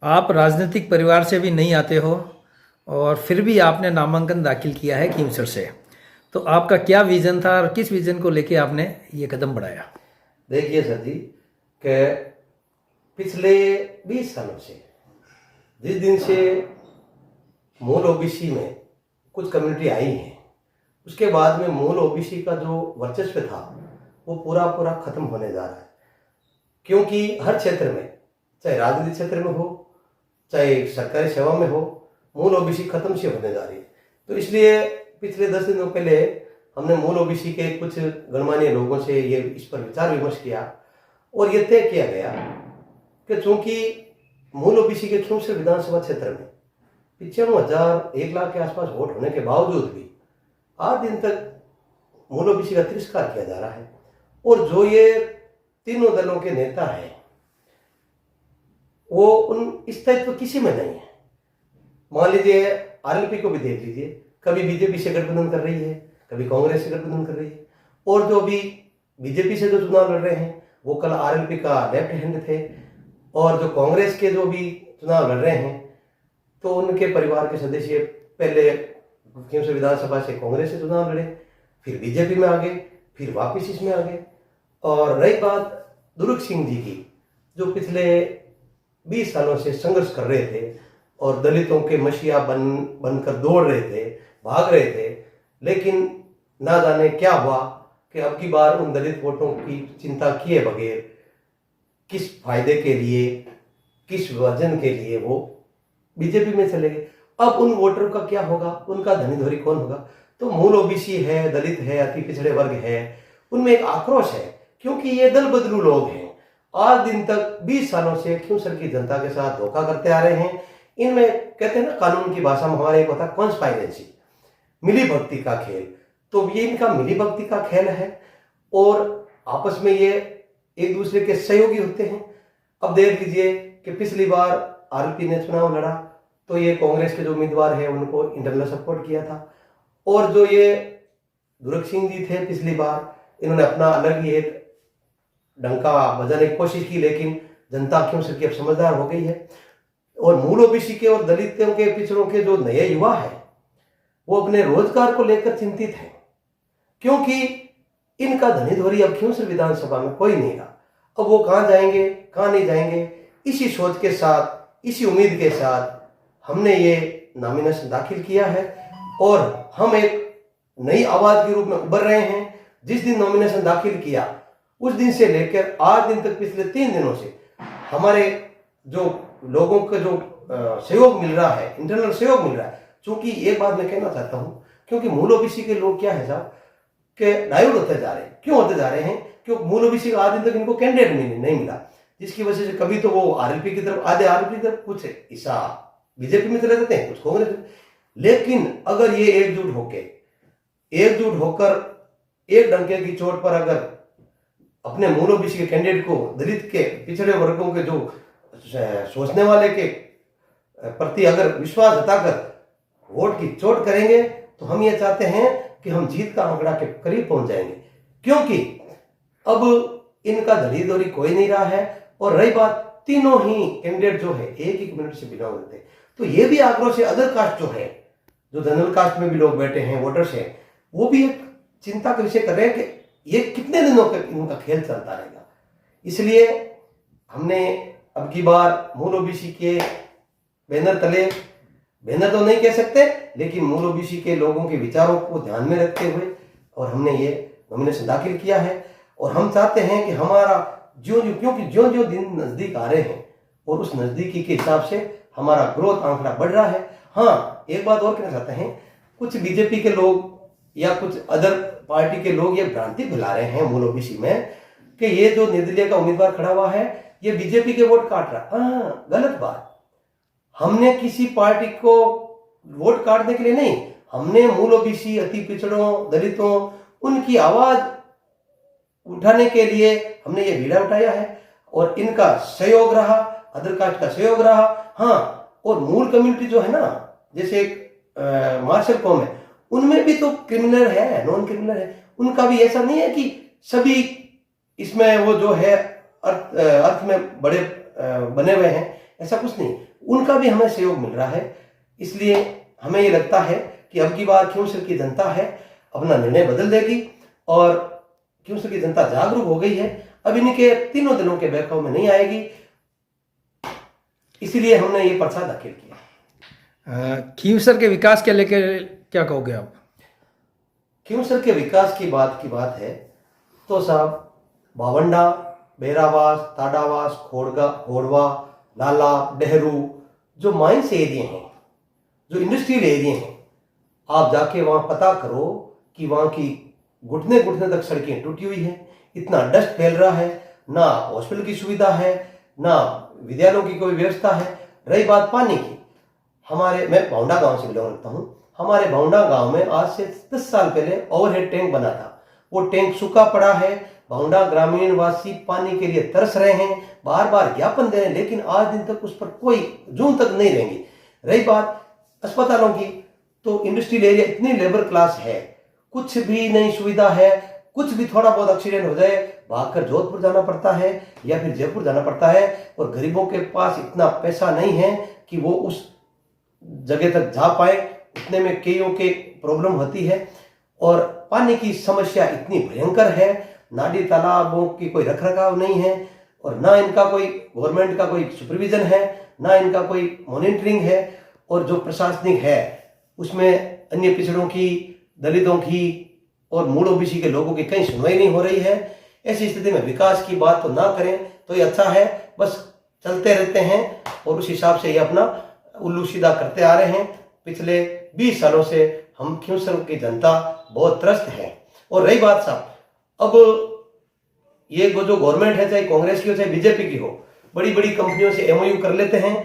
आप राजनीतिक परिवार से भी नहीं आते हो और फिर भी आपने नामांकन दाखिल किया है खींवसर से। तो आपका क्या विजन था और किस विजन को लेके आपने ये कदम बढ़ाया? देखिए सर जी, कि पिछले 20 सालों से जिस दिन से मूल ओबीसी में कुछ कम्युनिटी आई है, उसके बाद में मूल ओबीसी का जो वर्चस्व था वो पूरा पूरा खत्म होने जा रहा है। क्योंकि हर क्षेत्र में, चाहे राजनीतिक क्षेत्र में हो, चाहे सरकारी सेवा में हो, मूल ओबीसी खत्म से होने जा रही है। तो इसलिए पिछले 10 दिनों पहले हमने मूल ओबीसी के कुछ गणमान्य लोगों से ये इस पर विचार विमर्श किया और ये तय किया गया कि चूंकि मूल ओबीसी के खींवसर विधानसभा क्षेत्र में 95,000 1 लाख के आसपास वोट होने के बावजूद भी आज दिन तक मूल ओबीसी का तिरस्कार किया जा रहा है। और जो ये तीनों दलों के नेता हैं वो उन स्थायित्व किसी में नहीं है। मान लीजिए आरएलपी को भी देख लीजिए, कभी बीजेपी से गठबंधन कर रही है, कभी कांग्रेस से गठबंधन कर रही है, और जो अभी बीजेपी से जो चुनाव लड़ रहे हैं वो कल आरएलपी का लेफ्ट हैंड थे, और जो कांग्रेस के जो भी चुनाव लड़ रहे हैं तो उनके परिवार के सदस्य पहले खींवसर विधानसभा से कांग्रेस से चुनाव लड़े, फिर बीजेपी में आ गए, फिर वापिस इसमें आ गए। और रही बात दुर्ग सिंह जी की, जो पिछले 20 सालों से संघर्ष कर रहे थे और दलितों के मसीहा बनकर दौड़ रहे थे, भाग रहे थे, लेकिन ना जाने क्या हुआ कि अब की बार उन दलित वोटों की चिंता किए बगैर किस फायदे के लिए, किस वजन के लिए वो बीजेपी में चले गए। अब उन वोटर का क्या होगा, उनका धनीधोरी कौन होगा? तो मूल ओबीसी है, दलित है, अति पिछड़े वर्ग है, उनमें एक आक्रोश है, क्योंकि ये दल बदलू लोग हैं। आज दिन तक 20 सालों से खींवसर की जनता के साथ धोखा करते आ रहे हैं। इनमें कहते हैं ना, कानून की भाषा में हमारे एक होता है कॉन्स्पायरेंसी, मिली भक्ति का खेल। तो ये इनका मिली भक्ति का खेल है और आपस में ये एक दूसरे के सहयोगी होते हैं। अब देख लीजिए कि पिछली बार आरएलपी ने चुनाव लड़ा तो ये कांग्रेस के जो उम्मीदवार है उनको इंटरनल सपोर्ट किया था, और जो ये दुर्ग सिंह जी थे पिछली बार, इन्होंने अपना अलग ही एक डंका बजाने की कोशिश की, लेकिन जनता खींवसर की अब समझदार हो गई है। और मूल ओबीसी के और दलितों के पिछड़ों के जो नए युवा है वो अपने रोजगार को लेकर चिंतित है, क्योंकि इनका धनीधोरी अब खींवसर विधानसभा में कोई नहीं रहा। अब वो कहाँ जाएंगे, कहाँ नहीं जाएंगे, इसी सोच के साथ, इसी उम्मीद के साथ हमने ये नॉमिनेशन दाखिल किया है और हम एक नई आवाज के रूप में उभर रहे हैं। जिस दिन नॉमिनेशन दाखिल किया उस दिन से लेकर आज दिन तक पिछले 3 दिनों से हमारे जो लोगों का जो सहयोग मिल रहा है, इंटरनल सहयोग मिल रहा है। चूंकि एक बात मैं कहना चाहता हूं, क्योंकि मूल ओबीसी के लोग क्या है साहब कि डाइवर्ट होते जा रहे हैं। क्यों होते जा रहे हैं? क्योंकि मूल ओबीसी का आज दिन तक इनको कैंडिडेट नहीं मिला, जिसकी वजह से कभी तो वो आरएलपी की तरफ, आधे आरएलपी की तरफ, कुछ हिस्सा बीजेपी में चले जाते हैं, कुछ कांग्रेस। लेकिन अगर ये एकजुट होकर एक डंके की चोट पर अगर अपने मूल ओबीसी के कैंडिडेट को, दलित के, पिछड़े वर्गों के जो सोचने वाले के प्रति अगर विश्वास जताकर वोट की चोट करेंगे तो हम ये चाहते हैं कि हम जीत का आंकड़ा के करीब पहुंच जाएंगे, क्योंकि अब इनका धनीधोरी कोई नहीं रहा है। और रही बात, तीनों ही कैंडिडेट जो है एक ही कम्युनिटी से बिलोंग करते हैं, तो ये भी आक्रोश है। अदर कास्ट जो है, जो जनरल कास्ट में भी लोग बैठे हैं, वोटर्स हैं, वो भी एक चिंता का विषय कर रहे हैं कि ये कितने दिनों तक इनका खेल चलता रहेगा। इसलिए हमने अब की बार मूल ओबीसी के बैनर तले, बैनर तो नहीं कह सकते, लेकिन मूल ओबीसी के लोगों के विचारों को ध्यान में रखते हुए और हमने ये नॉमिनेशन दाखिल किया है। और हम चाहते हैं कि हमारा क्योंकि ज्यों ज्यों दिन नजदीक आ रहे हैं और उस नजदीकी के हिसाब से हमारा ग्रोथ आंकड़ा बढ़ रहा है। हाँ, एक बात और कहना चाहते हैं, कुछ बीजेपी के लोग या कुछ अदर पार्टी के लोग ये भ्रांति फैला रहे हैं मूल ओबीसी में कि ये जो निर्दलीय का उम्मीदवार खड़ा हुआ है ये बीजेपी के वोट काट रहा है। हाँ, गलत बात। हमने किसी पार्टी को वोट काटने के लिए नहीं, हमने मूल ओबीसी, अति पिछड़ों, दलितों, उनकी आवाज उठाने के लिए हमने ये बीड़ा उठाया है और इनका सहयोग रहा, अदर कास्ट का सहयोग रहा। हाँ, और मूल कम्युनिटी जो है ना, जैसे मार्शल कौम है, उनमें भी तो क्रिमिनल है, नॉन क्रिमिनल है। उनका भी ऐसा नहीं है कि सभी इसमें वो जो है अर्थ में बड़े बने हुए हैं, ऐसा कुछ नहीं। उनका भी हमें सहयोग मिल रहा है। इसलिए हमें ये लगता है कि अब की बार क्योंसर की जनता है अपना निर्णय बदल देगी और क्योंसर की जनता जागरूक हो गई है, अब इनके तीनों दिनों के बहकाव में नहीं आएगी। इसीलिए हमने ये पर्चा दाखिल किया। खींवसर के विकास के लेकर क्या कहोगे आप? खींवसर के विकास की बात है तो साहब भावंडा, बेरावास, ताडावास, खोड़वा, लाला, डेहरू जो माइंस एरिया हैं, जो इंडस्ट्रियल एरिया हैं, आप जाके वहां पता करो कि वहां की घुटने घुटने तक सड़कें टूटी हुई हैं, इतना डस्ट फैल रहा है, ना हॉस्पिटल की सुविधा है, ना विद्यालयों की कोई व्यवस्था है। रही बात पानी की, मैं भावंडा गांव से बिलोंग करता हूं। हमारे भावंडा गांव में आज से 10 साल पहले ओवरहेड टैंक बना था, वो टैंक सूखा पड़ा है। भावंडा ग्रामीण वासी पानी के लिए तरस रहे हैं, बार बार ज्ञापन दे रहे हैं, लेकिन आज दिन तक उस पर कोई जून तक नहीं रहेंगी। रही बात अस्पतालों की, तो इंडस्ट्रियल एरिया इतनी लेबर क्लास है, कुछ भी नहीं सुविधा है, कुछ भी थोड़ा बहुत एक्सीडेंट हो जाए भागकर जोधपुर जाना पड़ता है या फिर जयपुर जाना पड़ता है, और गरीबों के पास इतना पैसा नहीं है कि वो उस जगह तक जा पाए, उतने में कईयों के प्रॉब्लम होती है। और पानी की समस्या इतनी भयंकर है, नाली तालाबों की कोई रखरखाव नहीं है, और ना इनका कोई गवर्नमेंट का कोई सुपरविजन है, ना इनका कोई मॉनिटरिंग है, और जो प्रशासनिक है उसमें अन्य पिछड़ों की, दलितों की और मूल ओबीसी के लोगों की कहीं सुनवाई नहीं हो रही है। ऐसी स्थिति में विकास की बात तो ना करें तो ये अच्छा है, बस चलते रहते हैं और उस हिसाब से ये अपना उल्लू सीधा करते आ रहे हैं। पिछले 20 सालों से हम खींवसर की जनता बहुत त्रस्त है। और रही बात साहब, अब ये जो गवर्नमेंट है, चाहे कांग्रेस की हो चाहे बीजेपी की हो, बड़ी बड़ी कंपनियों से एमओयू कर लेते हैं,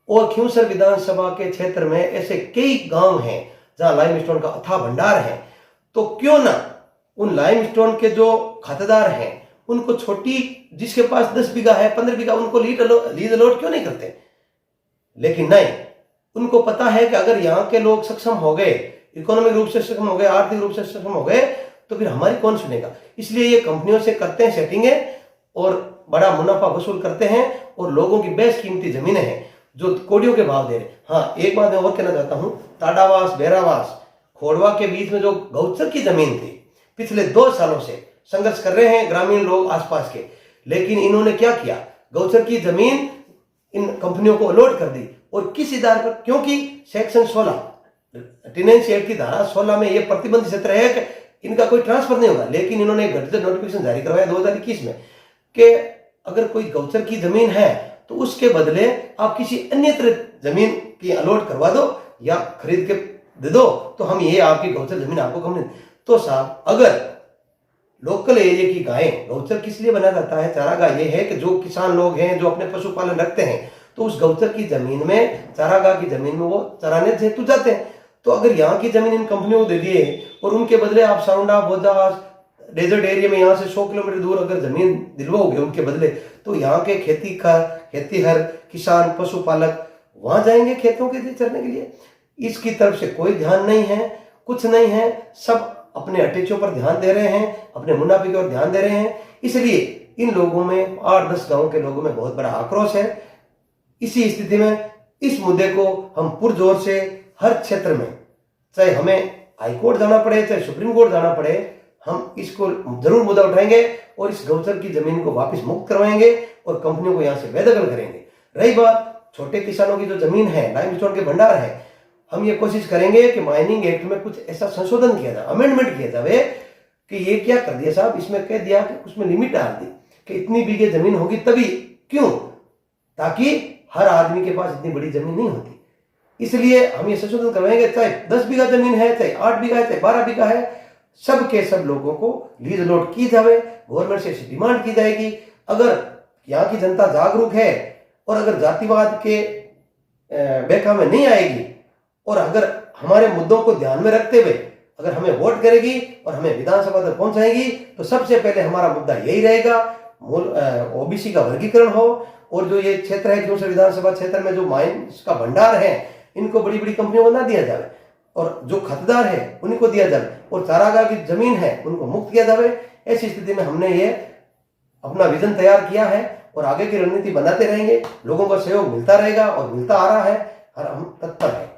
और खींवसर विधानसभा के क्षेत्र में ऐसे कई गांव हैं जहां लाइमस्टोन का अथाह भंडार है, तो क्यों ना उन लाइमस्टोन के जो खातेदार हैं उनको छोटी, जिसके पास 10 बीघा है, 15 बीघा, उनको लीज अलॉट क्यों नहीं करते? लेकिन नहीं, उनको पता है कि अगर यहाँ के लोग सक्षम हो गए, इकोनॉमिक रूप से सक्षम हो गए, आर्थिक रूप से सक्षम हो गए, तो फिर हमारी कौन सुनेगा। इसलिए ये कंपनियों से करते हैं सेटिंगें और बड़ा मुनाफा वसूल करते हैं, और लोगों की बेशकीमती जमीनें हैं जो कोड़ियों के भाव दे रहे। हाँ, एक बात मैं और कहना चाहता हूं, ताडावास, बेरावास, खोड़वा के बीच में जो गौचर की जमीन थी, पिछले 2 सालों से संघर्ष कर रहे हैं ग्रामीण लोग आसपास के, लेकिन इन्होंने क्या किया, गौचर की जमीन इन कंपनियों को अलॉट कर दी। और किस आधार पर? क्योंकि सेक्शन 16 टेनेंसी एक्ट की धारा 16 में यह प्रतिबंधित क्षेत्र है कि इनका कोई ट्रांसफर नहीं होगा। लेकिन इन्होंने गजट नोटिफिकेशन जारी करवाया 2021 में कि अगर कोई गौचर की जमीन है तो उसके बदले आप किसी अन्य तरह जमीन की अलॉट करवा दो या खरीद के दे दो, तो हम ये आपकी गौचर जमीन आपको कम नहीं। तो साहब, अगर लोकल एरिया की गायें, गौचर किस लिए बनाया जाता है, चारागाह, ये है कि जो किसान लोग हैं जो अपने पशुपालन रखते हैं, तो उस गौचर की जमीन में, चारागाह की जमीन में वो चराने हेतु जाते हैं। तो अगर यहाँ की जमीन इन कंपनियों को दे दिए और उनके बदले आप साउंडा, बोजा, डेजर्ट एरिया में यहाँ से 100 किलोमीटर दूर अगर जमीन दिलवाओगे उनके बदले, तो यहाँ के खेतीहर, किसान, पशुपालक वहां जाएंगे खेतों के लिए चरने के लिए। इसकी तरफ से कोई ध्यान नहीं है, कुछ नहीं है, सब अपने अटैचों पर ध्यान दे रहे हैं, अपने मुनाफे की ओर ध्यान दे रहे हैं। इसलिए इन लोगों में, 8-10 गांवों के लोगों में बहुत बड़ा आक्रोश है। इसी स्थिति में इस मुद्दे को हम पुरजोर से हर क्षेत्र में, चाहे हमें हाईकोर्ट जाना पड़े, चाहे सुप्रीम कोर्ट जाना पड़े, हम इसको जरूर मुद्दा उठाएंगे और इस गौचर की जमीन को वापस मुक्त करवाएंगे और कंपनियों को यहां से बेदखल करेंगे। रही बात छोटे किसानों की जो जमीन है, लाइमस्टोन के भंडार है, हम ये कोशिश करेंगे कि माइनिंग एक्ट में कुछ ऐसा संशोधन किया जाए, अमेंडमेंट किया जाए कि ये क्या कर दिया साहब, इसमें कह दिया कि उसमें लिमिट डाल दी कि इतनी बीघे जमीन होगी तभी, क्यों, ताकि हर आदमी के पास इतनी बड़ी जमीन नहीं होती। इसलिए हम ये संशोधन करवाएंगे, चाहे 10 बीघा जमीन है, चाहे 8 बीघा है, चाहे 12 बीघा है, सब के सब लोगों को लीज अलॉट की जाए। गवर्नमेंट से डिमांड की जाएगी, अगर यहाँ की जनता जागरूक है और अगर जातिवाद के बहकावे में नहीं आएगी और अगर हमारे मुद्दों को ध्यान में रखते हुए अगर हमें वोट करेगी और हमें विधानसभा तक पहुंचाएगी, तो सबसे पहले हमारा मुद्दा यही रहेगा, ओबीसी का वर्गीकरण हो, और जो ये क्षेत्र है खींवसर विधानसभा क्षेत्र में जो माइंस का भंडार है, इनको बड़ी बड़ी कंपनियों को ना दिया जाए और जो खातेदार है उनको दिया जाए, और चारागाह की जमीन है उनको मुक्त किया जाए। ऐसी स्थिति में हमने ये अपना विजन तैयार किया है और आगे की रणनीति बनाते रहेंगे। लोगों का सहयोग मिलता रहेगा और मिलता आ रहा है और हम तत्पर हैं।